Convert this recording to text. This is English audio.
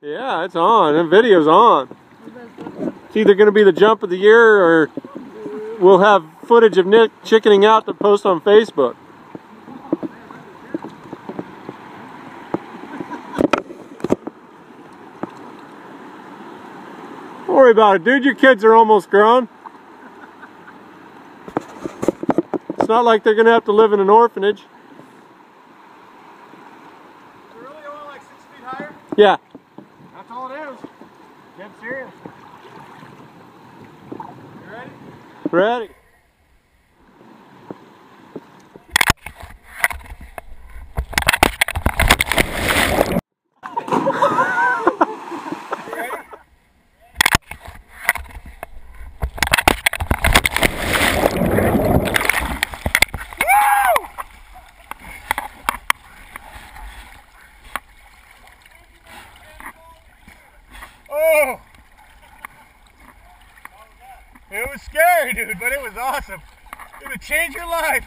Yeah, it's on. The video's on. It's either going to be the jump of the year or we'll have footage of Nick chickening out to post on Facebook. Don't worry about it, dude. Your kids are almost grown. It's not like they're going to have to live in an orphanage. They're really only like 6 feet higher? Yeah. That's all it is. Dead serious. You ready? Ready. Oh! It was scary, dude, but it was awesome. It would change your life.